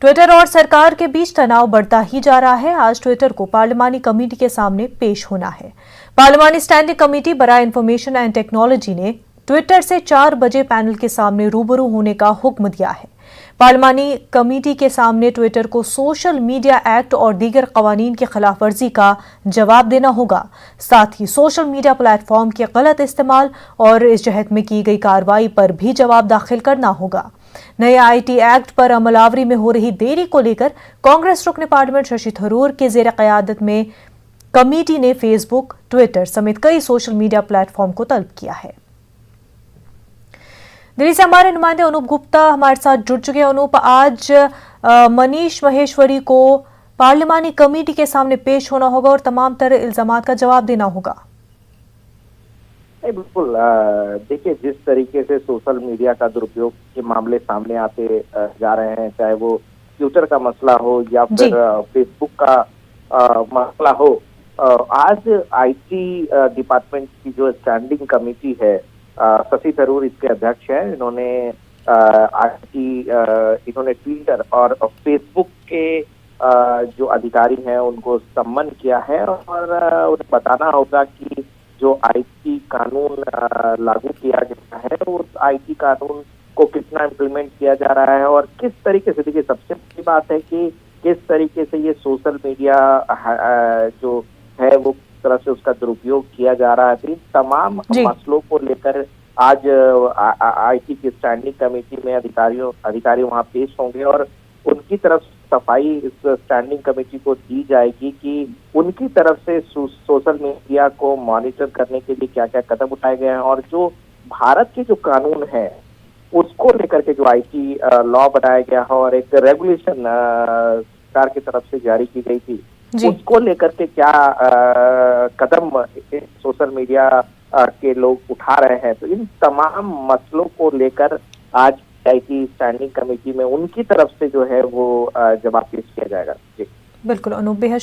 Twitter और सरकार के बीच तनाव बढ़ता ही जा रहा है। आज ट्विटर को पार्लिमानी कमेटी के सामने पेश होना है। पार्लिमानी स्टैंडिंग कमेटी बराए इंफॉर्मेशन एंड टेक्नोलॉजी ने ट्विटर से 4 बजे पैनल के सामने रूबरू होने का हुक्म दिया है। पार्लिमानी कमेटी के सामने ट्विटर को सोशल मीडिया एक्ट और दीगर कवानीन की खिलाफ वर्जी का जवाब देना होगा। साथ ही सोशल मीडिया प्लेटफॉर्म के गलत इस्तेमाल और इस जहत में की गई कार्रवाई पर भी जवाब दाखिल करना होगा। नए आईटी एक्ट पर अमलावरी में हो रही देरी को लेकर कांग्रेस रुकने पार्लियामेंट शशि थरूर के जेर क़यादत में कमेटी ने फेसबुक, ट्विटर समेत कई सोशल मीडिया प्लेटफॉर्म को तलब किया है। दिल्ली से हमारे नुमाइंदे अनूप गुप्ता हमारे साथ जुड़ चुके हैं। अनूप, आज मनीष महेश्वरी को पार्लिमानी कमेटी के सामने पेश होना होगा और तमाम तरह इल्जामात का जवाब देना होगा। बिल्कुल, देखिए, जिस तरीके से सोशल मीडिया का दुरुपयोग के मामले सामने आते जा रहे हैं, चाहे वो ट्विटर का मसला हो या फिर फेसबुक का मसला हो, आज आईटी डिपार्टमेंट की जो स्टैंडिंग कमेटी है, शशि थरूर इसके अध्यक्ष हैं। इन्होंने ट्विटर और फेसबुक के जो अधिकारी हैं उनको सम्मन किया है और उन्हें बताना होगा कि जो आईटी कानून लागू किया गया है उस आईटी कानून को कितना इम्प्लीमेंट किया जा रहा है और किस तरीके से। देखिए, सबसे बड़ी बात है कि किस तरीके से ये सोशल मीडिया जो है वो तरह से उसका दुरुपयोग किया जा रहा है। इन तमाम मसलों को लेकर आज आईटी की स्टैंडिंग कमेटी में अधिकारी वहां पेश होंगे और उनकी तरफ सफाई इस स्टैंडिंग कमेटी को दी जाएगी कि उनकी तरफ से सोशल मीडिया को मॉनिटर करने के लिए क्या क्या कदम उठाए गए हैं और जो भारत के जो कानून है उसको लेकर के जो आईटी लॉ बनाया गया है और एक रेगुलेशन सरकार की तरफ से जारी की गई थी उसको लेकर के क्या कदम सोशल मीडिया के लोग उठा रहे हैं। तो इन तमाम मसलों को लेकर आज आईटी स्टैंडिंग कमेटी में उनकी तरफ से जो है वो जवाब पेश किया जाएगा। जी बिल्कुल अनूप, बेहद